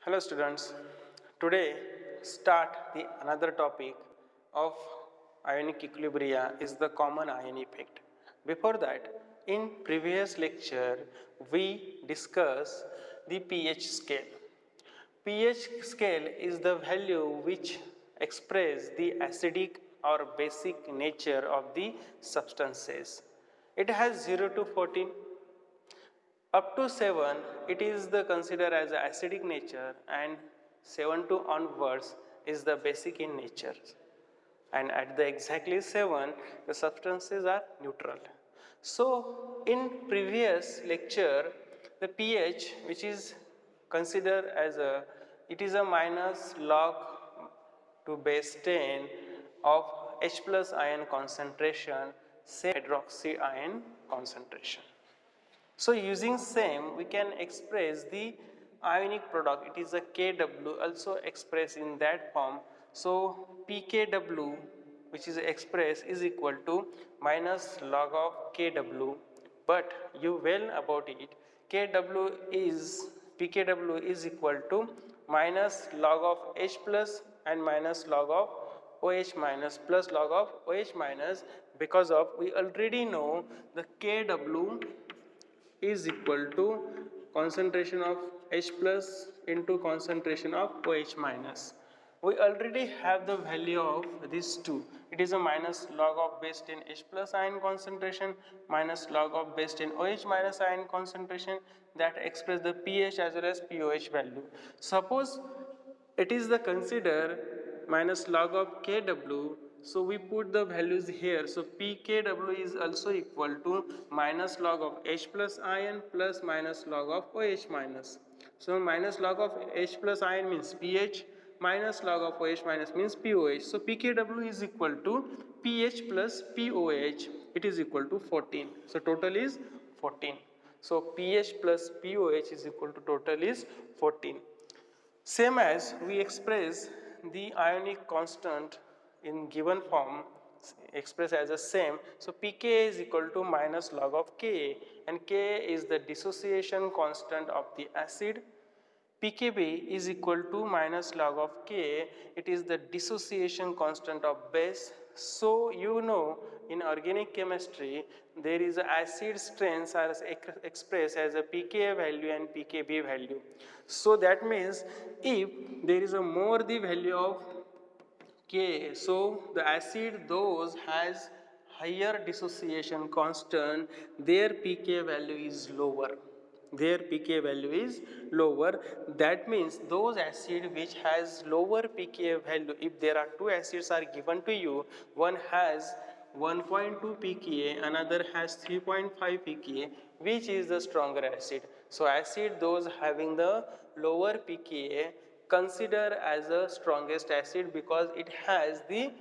Hello students, today start the another topic of ionic equilibria is the common ion effect. Before that, in previous lecture we discussed the pH scale. pH scale is the value which express the acidic or basic nature of the substances. It has 0 to 14. Up to 7, it is the considered as a acidic nature, and 7 to onwards is the basic in nature. And at the exactly 7, the substances are neutral. So, in previous lecture, the pH which is considered as a, it is a minus log to base 10 of H plus ion concentration, same hydroxy ion concentration. So using same, we can express the ionic product. It is a Kw also expressed in that form. So pKw, which is expressed, is equal to minus log of Kw. But you well about it, Kw is pKw is equal to minus log of H plus and minus log of OH minus plus log of OH minus, because of we already know the Kw is equal to concentration of H plus into concentration of OH minus. We already have the value of these two. It is a minus log of base 10 H plus ion concentration minus log of base 10 OH minus ion concentration that express the pH as well as pOH value. Suppose it is the consider minus log of Kw, so we put the values here. So pKw is also equal to minus log of H plus ion plus minus log of OH minus. So minus log of H plus ion means pH, minus log of OH minus means pOH. So pKw is equal to pH plus pOH, it is equal to 14. So total is 14. So pH plus pOH is equal to total is 14. Same as we express the ionic constant in given form expressed as the same. So pK is equal to minus log of Ka, and Ka is the dissociation constant of the acid. pKb is equal to minus log of Ka, it is the dissociation constant of base. So you know in organic chemistry there is a acid strengths are expressed as a pKa value and pKb value. So that means if there is a more the value of K, so the acid those has higher dissociation constant, their pK value is lower. Their pK value is lower. That means those acid which has lower pK value, if there are two acids are given to you, one has 1.2 pKa, another has 3.5 pKa, which is the stronger acid? So acid those having the lower pKa consider as the strongest acid because it has the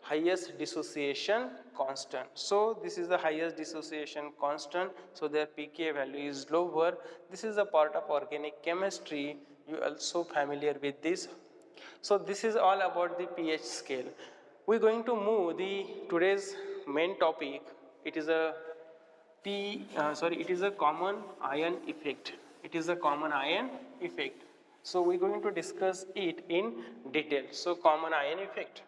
highest dissociation constant. So this is the highest dissociation constant, so their pK value is lower. This is a part of organic chemistry, you also familiar with this. So this is all about the pH scale. We are going to move the today's main topic. It is a it is a common ion effect. It is a common ion effect. So we are going to discuss it in detail. So common ion effect.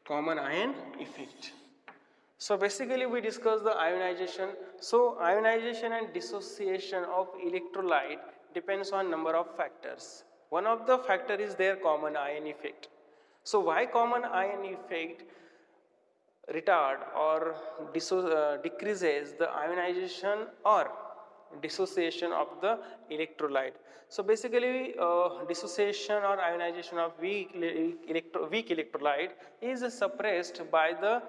Common ion effect. So basically we discuss the ionization. So ionization and dissociation of electrolyte depends on number of factors. One of the factor is their common ion effect. So why common ion effect retard or decreases the ionization or dissociation of the electrolyte. So basically dissociation or ionization of weak electrolyte is suppressed by the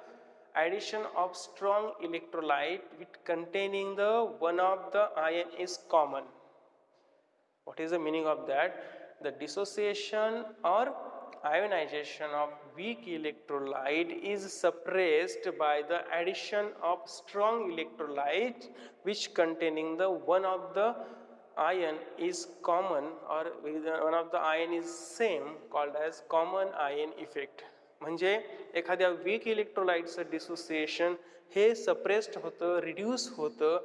addition of strong electrolyte with containing the one of the ion is common. What is the meaning of that? The dissociation or ionization of weak electrolyte is suppressed by the addition of strong electrolyte which containing the one of the ion is common or one of the ion is same, called as common ion effect. म्हणजे एखाद्या week इलेक्ट्रोलाइटचं dissociation हे suppressed होतं, reduce होतं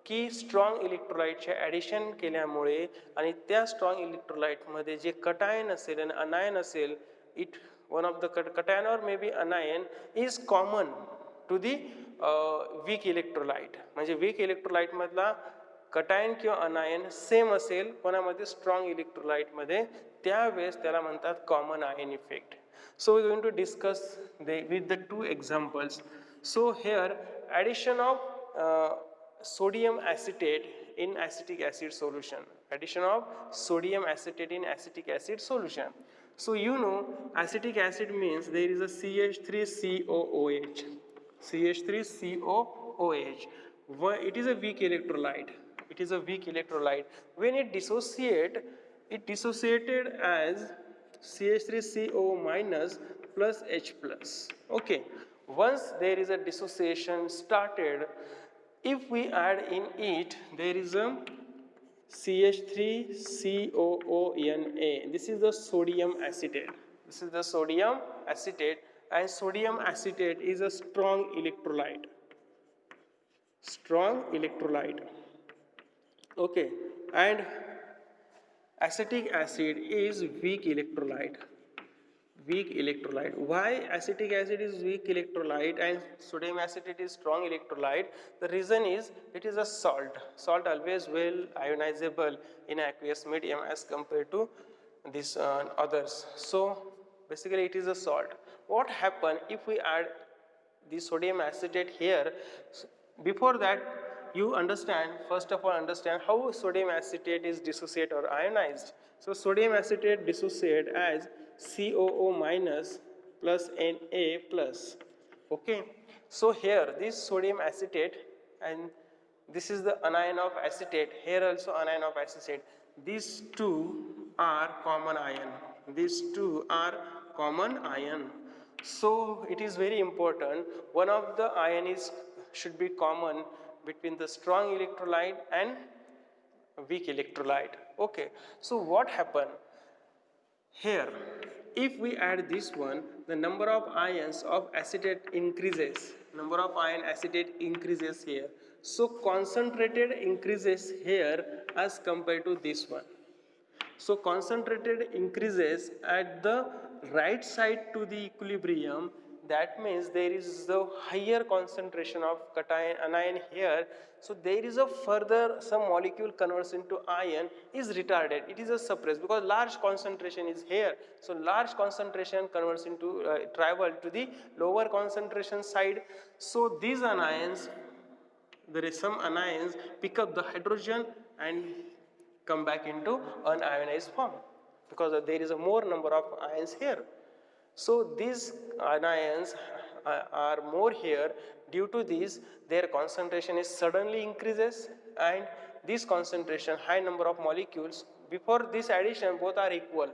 की strong इलेक्ट्रोलाइटचे addition केल्यामुळे, आणि त्या strong इलेक्ट्रोलाइटमध्ये जे cation असेल आणि अनायन असेल, it one of the cation or may be anion is common to the weak electrolyte. म्हणजे वीक इलेक्ट्रोलाइटमधला कटायन किंवा अनायन सेम असेल कोणामध्ये, स्ट्रॉंग इलेक्ट्रोलाइटमध्ये, त्यावेळेस त्याला म्हणतात common ion effect. So we are going to discuss with the two examples. So here addition of sodium acetate in acetic acid solution. Addition of sodium acetate in acetic acid solution. So you know acetic acid means there is a CH3COOH. CH3COOH. It is a weak electrolyte. It is a weak electrolyte. When it dissociated as CH3CO minus plus H plus. Okay, once there is a dissociation started, if we add in it, there is a CH3COONA. This is the sodium acetate. This is the sodium acetate, and sodium acetate is a strong electrolyte. Strong electrolyte. Okay, and acetic acid is weak electrolyte. Weak electrolyte. Why acetic acid is weak electrolyte and sodium acetate is strong electrolyte? The reason is it is a salt. Salt always well ionizable in aqueous medium as compared to these others. So basically it is a salt. What happen if we add the sodium acetate here? Before that, you understand, first of all understand how sodium acetate is dissociated or ionized. So sodium acetate dissociate as COO minus plus Na plus. Okay, so here this sodium acetate and this is the anion of acetate, here also anion of acetate. These two are common ion. These two are common ion. So it is very important, one of the ion should be common between the strong electrolyte and weak electrolyte. Okay, so what happened here? If we add this one, the number of ions of acetate increases. Number of ion acetate increases here. So concentrated increases here as compared to this one. So concentrated increases at the right side to the equilibrium. That means there is the higher concentration of cation anion here. So there is a further some molecule converts into ion is retarded. It is a suppressed because large concentration is here. So large concentration converts into travel to the lower concentration side. So these anions, there is some anions pick up the hydrogen and come back into unionized form because there is a more number of ions here. So these anions are more here. Due to this, their concentration is suddenly increases, and this concentration, high number of molecules, before this addition both are equal.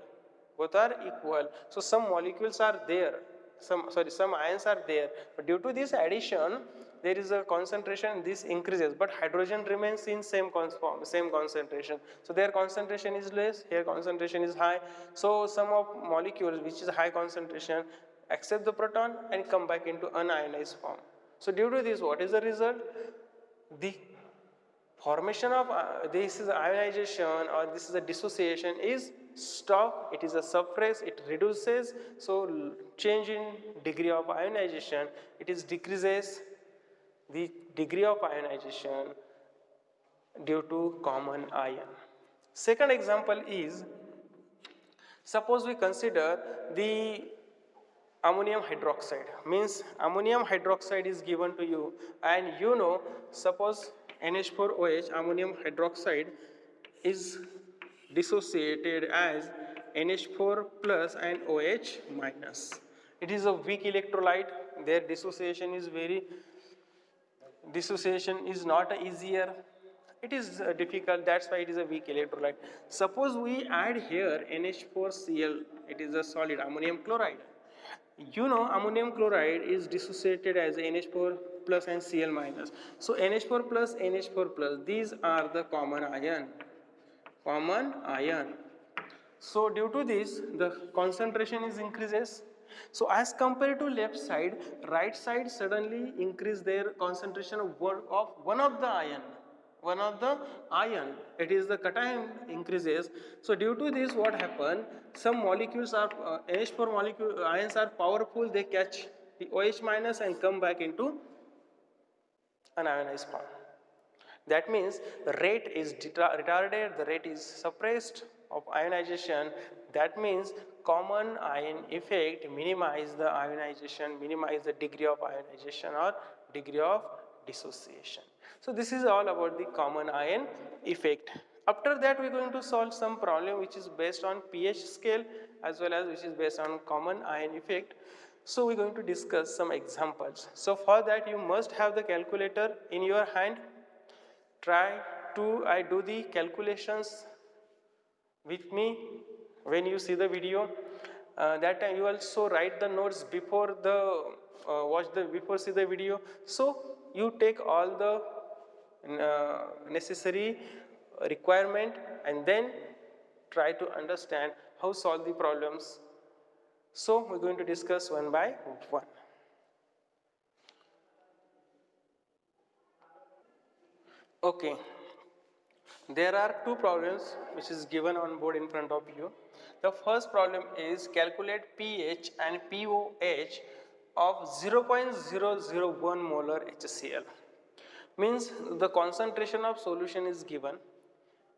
Both are equal. So some molecules are there, some ions are there, but due to this addition there is a concentration, this increases, but hydrogen remains in same concentration. So their concentration is less, here concentration is high. So some of molecules which is high concentration accept the proton and come back into unionized form. So due to this, what is the result? The formation of this is ionization or this is a dissociation is stop, it is a suppress, it reduces. So change in degree of ionization, it is decreases the degree of ionization due to common ion. Second example is, suppose we consider the ammonium hydroxide. Means ammonium hydroxide is given to you, and you know, suppose NH4OH ammonium hydroxide is dissociated as NH4 plus and OH minus. It is a weak electrolyte. Their dissociation is not easier. It is difficult, that's why it is a weak electrolyte. Suppose we add here NH4Cl, it is a solid ammonium chloride. You know ammonium chloride is dissociated as NH4 plus and Cl minus. So NH4 plus, NH4 plus, these are the common ion. Common ion. So due to this, the concentration is increases So as compared to left side, right side suddenly increase their concentration of one of the ion. One of the ion, it is the cation increases. So due to this, what happen? Some molecules are NH4 molecule ions are powerful. They catch the OH minus and come back into an ionized form. That means the rate is retarded, the rate is suppressed of ionization. That means common ion effect minimize the ionization, minimize the degree of ionization or degree of dissociation. So this is all about the common ion effect. After that, we are going to solve some problem which is based on pH scale as well as which is based on common ion effect. So we are going to discuss some examples. So for that, you must have the calculator in your hand. Try to do the calculations with me when you see the video. That time you also write the notes before the before see the video. So you take all the necessary requirement and then try to understand how solve the problems. So we're going to discuss one by one. Okay, there are two problems which is given on board in front of you. The first problem is calculate pH and pOH of 0.001 molar HCl. Means the concentration of solution is given.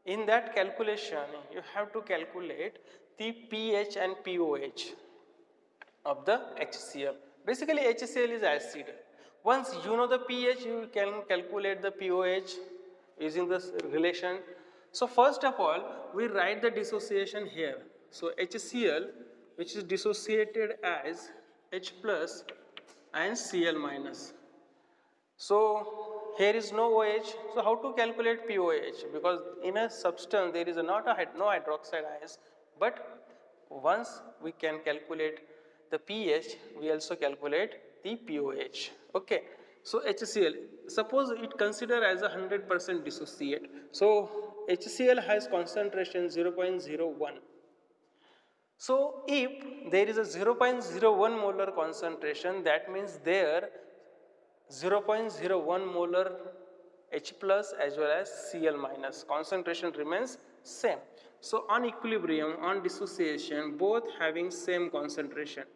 In that calculation, you have to calculate the pH and pOH of the HCl. Basically, HCl is acid. Once you know the pH, you can calculate the pOH using this relation. So first of all, we write the dissociation here. So HCl, which is dissociated as H plus and Cl minus. So here is no OH. So how to calculate pOH? Because in a substance there is no hydroxide ions, but once we can calculate the pH, we also calculate the pOH. Okay. So HCl, suppose it consider as a 100% dissociate. So HCl has concentration 0.01. So if there is a 0.01 molar concentration, that means there 0.01 molar H plus as well as Cl minus. Concentration remains same. So on equilibrium, on dissociation, both having same concentration.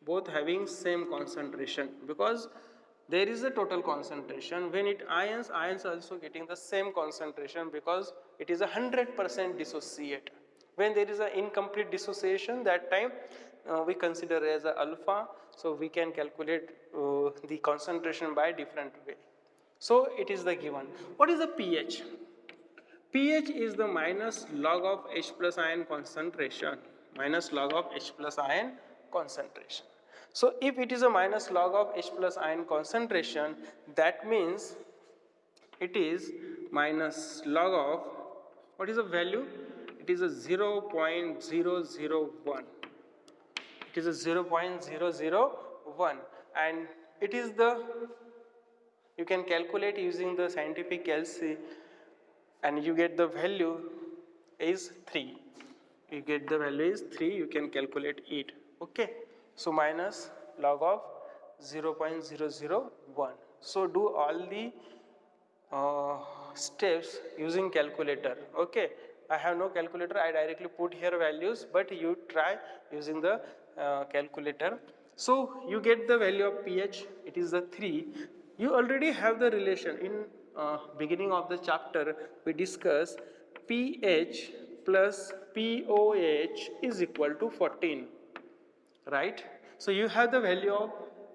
Both having same concentration because there is a total concentration. When it ions also getting the same concentration because it is 100% dissociate. When there is an incomplete dissociation, that time we consider as a alpha, so we can calculate the concentration by different way. So it is the given. What is the pH? pH is the minus log of H plus ion concentration. Minus log of H plus ion concentration. So if it is a minus log of H plus ion concentration, that means it is minus log of, what is the value? It is a 0.001. It is a 0.001 and it is the, you can calculate using the scientific calci and you get the value is 3. You get the value is 3, you can calculate it. Okay. So minus log of 0.001. So do all the steps using calculator. Okay. I have no calculator, I directly put here values, but you try using the calculator. So you get the value of pH, it is the 3. You already have the relation. In beginning of the chapter, we discuss pH plus pOH is equal to 14. Right? So you have the value of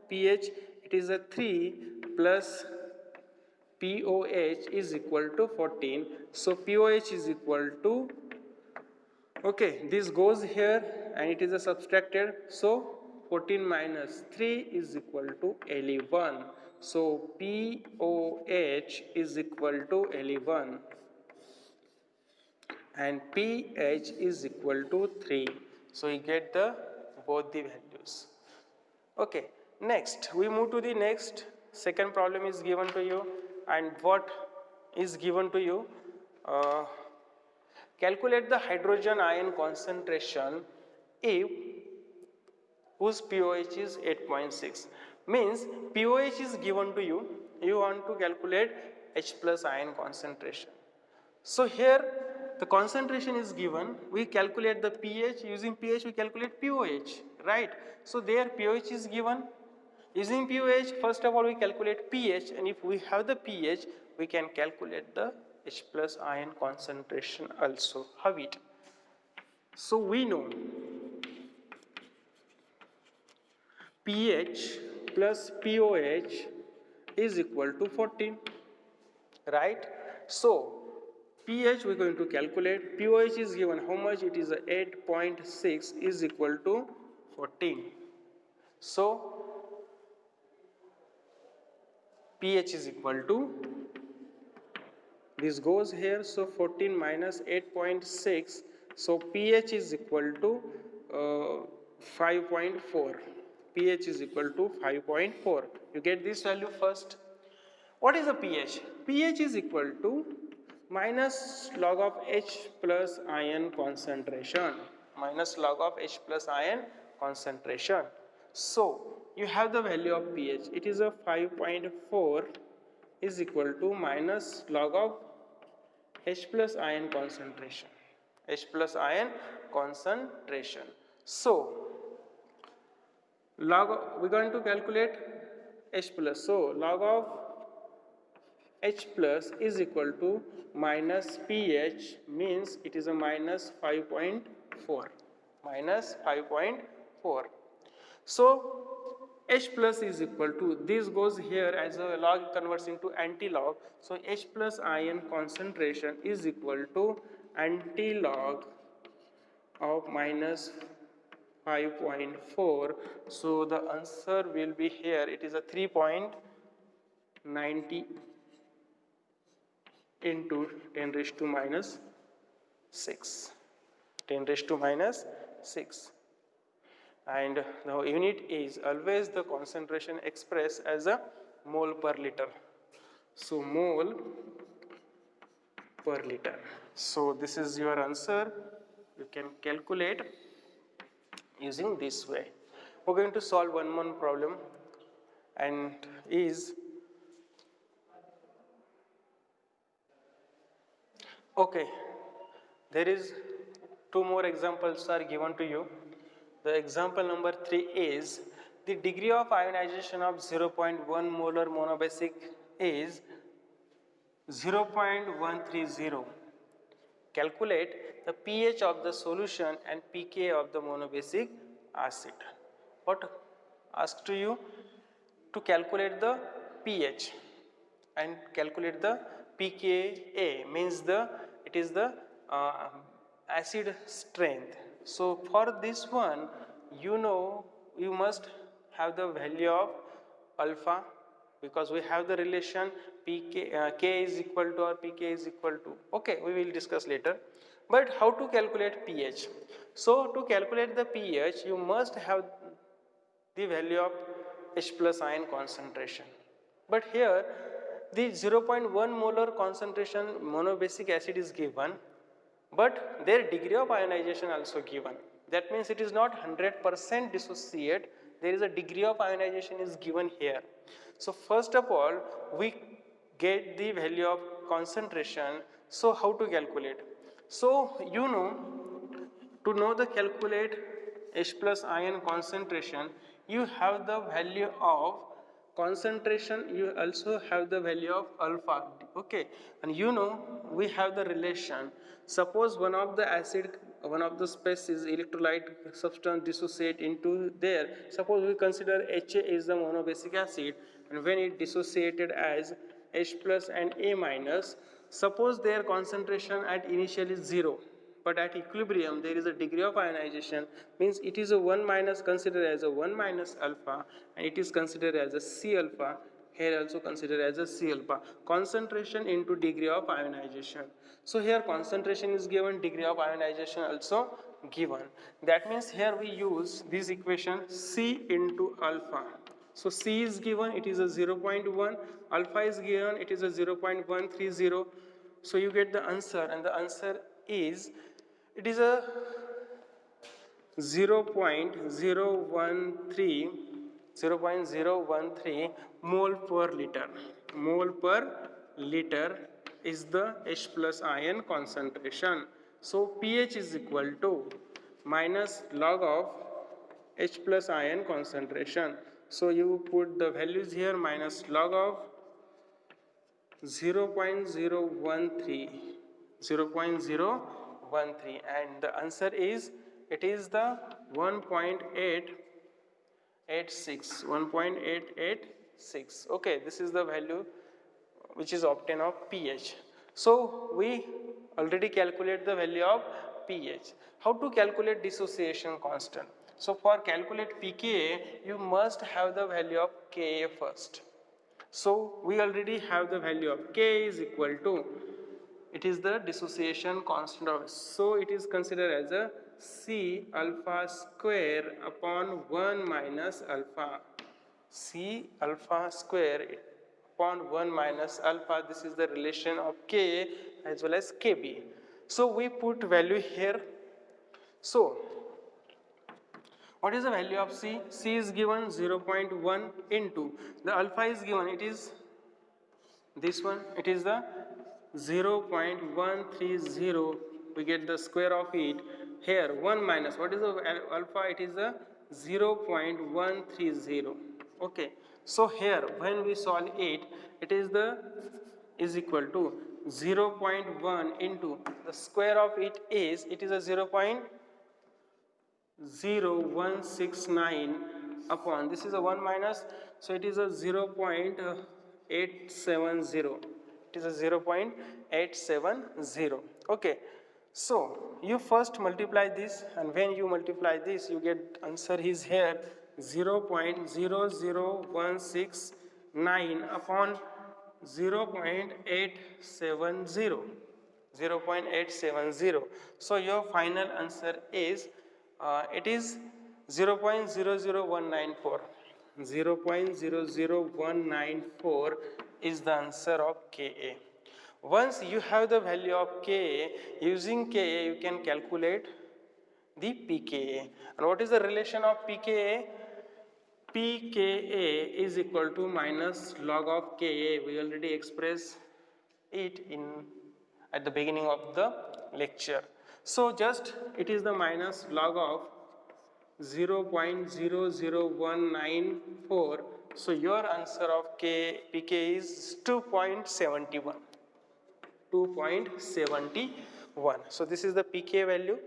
pH, it is a 3 plus pOH is equal to 14. So pOH is equal to, okay, this goes here and it is a subtracted. So 14 minus 3 is equal to 11. So pOH is equal to 11 and pH is equal to 3. So you get the both the values. Okay, next we move to the next. Second problem is given to you, and what is given to you? Calculate the hydrogen ion concentration if whose pOH is 8.6. Means pOH is given to you, you want to calculate H plus ion concentration. So here the concentration is given, we calculate the pH, using pH we calculate pOH, right? So there pOH is given, using pOH first of all we calculate pH, and if we have the pH we can calculate the H plus ion concentration also. How it? So we know pH plus pOH is equal to 14, right? So pH we are going to calculate, pOH is given how much, it is 8.6 is equal to 14. So pH is equal to, this goes here, so 14 minus 8.6, so pH is equal to 5.4. pH is equal to 5.4. You get this value first. What is the pH? pH is equal to minus log of H plus ion concentration, minus log of H plus ion concentration. So you have the value of pH, it is a 5.4 is equal to minus log of H plus ion concentration, H plus ion concentration. So log of, we're going to calculate H plus, so log of H plus is equal to minus pH, means it is a minus 5.4, minus 5.4. So H plus is equal to, this goes here as a log converts into anti-log, so H plus ion concentration is equal to anti-log of minus 5.4. So the answer will be here, it is a 3.90 into 10 raised to minus 6, 10 raised to minus 6. And the unit is always the concentration expressed as a mole per liter. So mole per liter. So this is your answer. You can calculate using this way. We're going to solve one more problem, and is, okay, there is two more examples are given to you. The example number 3 is, the degree of ionization of 0.1 molar monobasic is 0.130. Calculate the pH of the solution and pK of the monobasic acid. What asked to you? To calculate the pH and calculate the pKa, means the, it is the acid strength. So for this one, you know, you must have the value of alpha, because we have the relation pK, K is equal to or pK is equal to. Okay, we will discuss later. But how to calculate pH? So to calculate the pH, you must have the value of H plus ion concentration. But here the 0.1 molar concentration monobasic acid is given, but their degree of ionization also given. That means it is not 100% dissociate, there is a degree of ionization is given here. So first of all, we get the value of concentration. So how to calculate? So you know, to know the calculate H plus ion concentration, you have the value of concentration, you also have the value of alpha. Okay, and you know we have the relation. Suppose one of the acid, one of the species electrolyte substance dissociate into there. Suppose we consider HA is the monobasic acid, and when it dissociated as H plus and A minus, suppose their concentration at initial is 0, but at equilibrium there is a degree of ionization, means it is a 1 minus, considered as a 1 minus alpha, and it is considered as a C alpha, here also considered as a C alpha, concentration into degree of ionization. So here concentration is given, degree of ionization also given. That means here we use this equation C into alpha. So C is given, it is a 0.1, alpha is given, it is a 0.130. So you get the answer, and the answer is, it is a 0.013 mole per liter. Mole per liter is the H plus ion concentration. So pH is equal to minus log of H plus ion concentration. So you put the values here, minus log of 0.013, 0.013, and the answer is, it is the 1.886, 1.886. Okay, this is the value which is obtained of pH. So we already calculate the value of pH. How to calculate dissociation constant? So for calculate pKa, you must have the value of Ka first. So we already have the value of K is equal to, it is the dissociation constant of, so it is considered as a C alpha square upon 1 minus alpha. C alpha square upon 1 minus alpha, this is the relation of Ka as well as Kb. So we put value here. So what is the value of C? C is given 0.1 into, the alpha is given, it is this one, it is the 0.130, we get the square of it. Here 1 minus, what is the alpha? It is the 0.130. Okay, so here when we solve it, it is the is equal to 0.1 into the square of it is, it is a 0.0169 upon, this is a 1 minus, so it is a 0.870, it is a 0.870. Okay, so you first multiply this, and when you multiply this, you get answer is here 0.00169 upon 0.870, 0.870. So your final answer is it is 0.00194. 0.00194 is the answer of Ka. Once you have the value of Ka, using Ka you can calculate the pKa. And what is the relation of pKa? pKa is equal to minus log of Ka. We already expressed it in at the beginning of the lecture. So just it is the minus log of 0.00194. So your answer of pK is 2.71. 2.71. So this is the pK value,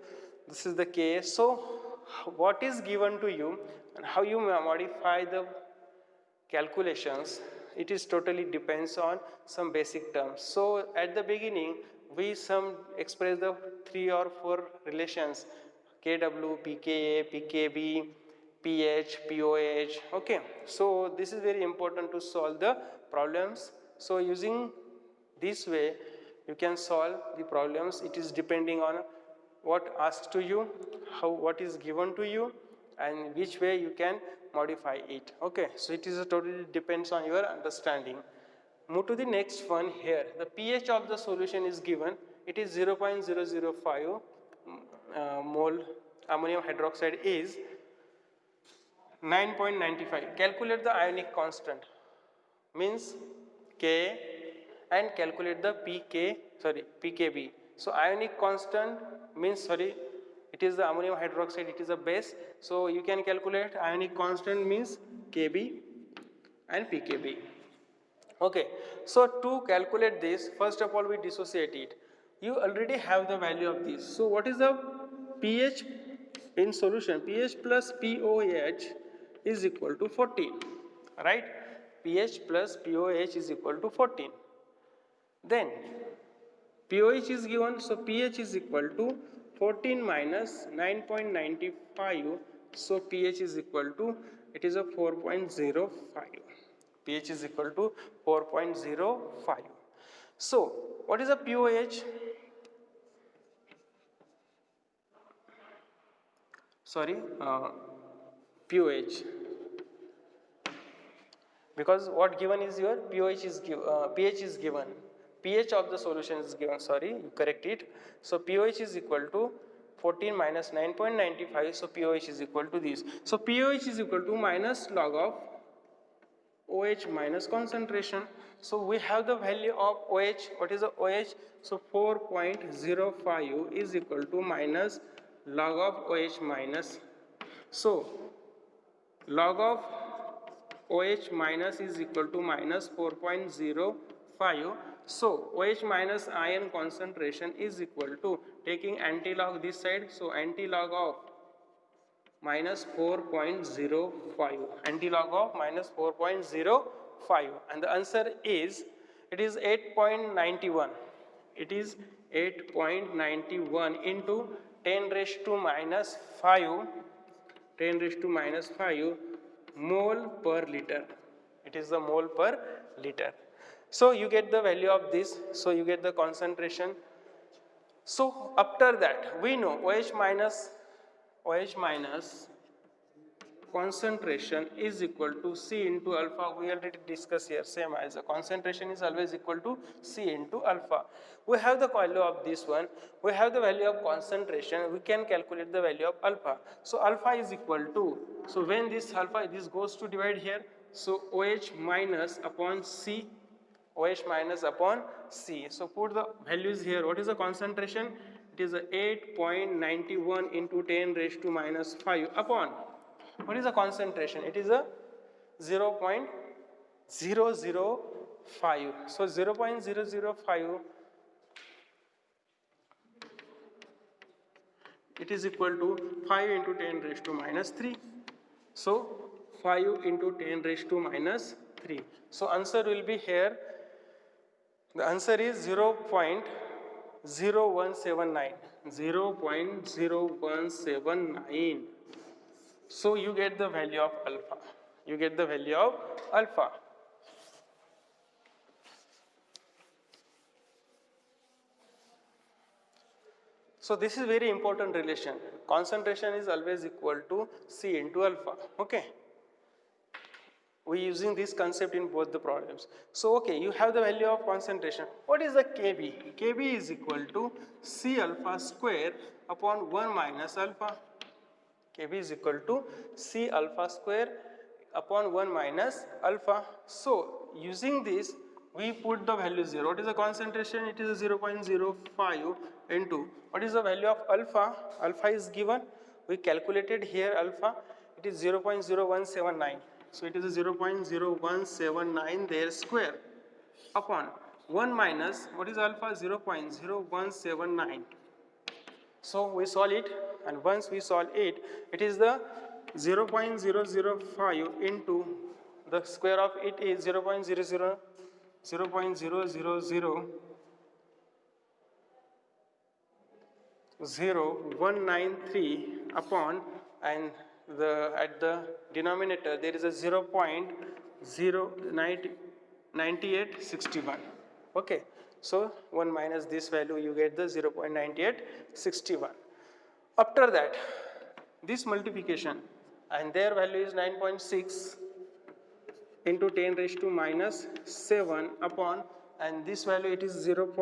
this is the Ka. So what is given to you and how you modify the calculations, it is totally depends on some basic terms. So at the beginning we express the 3 or 4 relations: Kw, pKa, pKb, pH, pOH. Okay, so this is very important to solve the problems. So using this way you can solve the problems. It is depending on what asked to you, what is given to you, and which way you can modify it. Okay, so it is totally depends on your understanding. Move to the next one. Here the pH of the solution is given, it is 0.005 mole ammonium hydroxide is 9.95. Calculate the ionic constant, means K, and calculate the pKb. So ionic constant means, it is the ammonium hydroxide, it is a base. So you can calculate ionic constant means Kb and pKb. Okay, so to calculate this, first of all we dissociate it. You already have the value of this. So what is the pH in solution? pH plus pOH is equal to 14, right? pH plus pOH is equal to 14. Then pOH is given, so pH is equal to 14 minus 9.95, so pH is equal to, it is a 4.05. pH is equal to 4.05. So what is a pOH? pOH, because what given is your pH is given, pH of the solution is given, you correct it. So pOH is equal to 14 minus 9.95, so POH is equal to this. So POH is equal to minus log of OH minus concentration. So we have the value of OH. What is the OH? So 4.05 is equal to minus log of OH minus. So log of OH minus is equal to minus 4.05. So OH minus ion concentration is equal to, taking anti-log this side, so anti-log of minus 4.05, anti-log of minus 4.05, and the answer is, it is 8.91. It is 8.91 into 10 raised to minus 5, 10 raised to minus 5 mole per liter. It is the mole per liter. So you get the value of this, so you get the concentration. So after that we know OH minus concentration is equal to C into alpha. We already discussed here, same as the concentration is always equal to C into alpha. We have the value of this one, we have the value of concentration, we can calculate the value of alpha. So alpha is equal to, so when this alpha, this goes to divide here, so OH minus upon C, OH minus upon C. So put the values here. What is the concentration? It is 8.91 into 10 raised to minus 5 upon, what is the concentration? It is a 0.005. So 0.005, it is equal to 5 into 10 raised to minus 3. So 5 into 10 raised to minus 3. So answer will be here. The answer is 0.0179. 0.0179. So you get the value of alpha. You get the value of alpha. So this is very important relation. Concentration is always equal to C into alpha. Okay. We are using this concept in both the problems. So okay, you have the value of concentration. What is the Kb? Kb is equal to C alpha square upon 1 minus alpha. Kb is equal to C alpha square upon 1 minus alpha. So using this, we put the value 0. What is the concentration? It is 0.05 into, what is the value of alpha? Alpha is given. We calculated here alpha. It is 0.0179. So it is 0.0179 there square upon 1 minus, what is alpha? 0.0179. So we solve it, and once we solve it, it is the 0.005 into the square of it is 0.0000193 upon, and at the denominator there is a 0.09861. Okay, so 1 minus this value, you get the 0.9861. After that, this multiplication, and their value is 9.6 into 10 raised to minus 7 upon, and this value it is 0.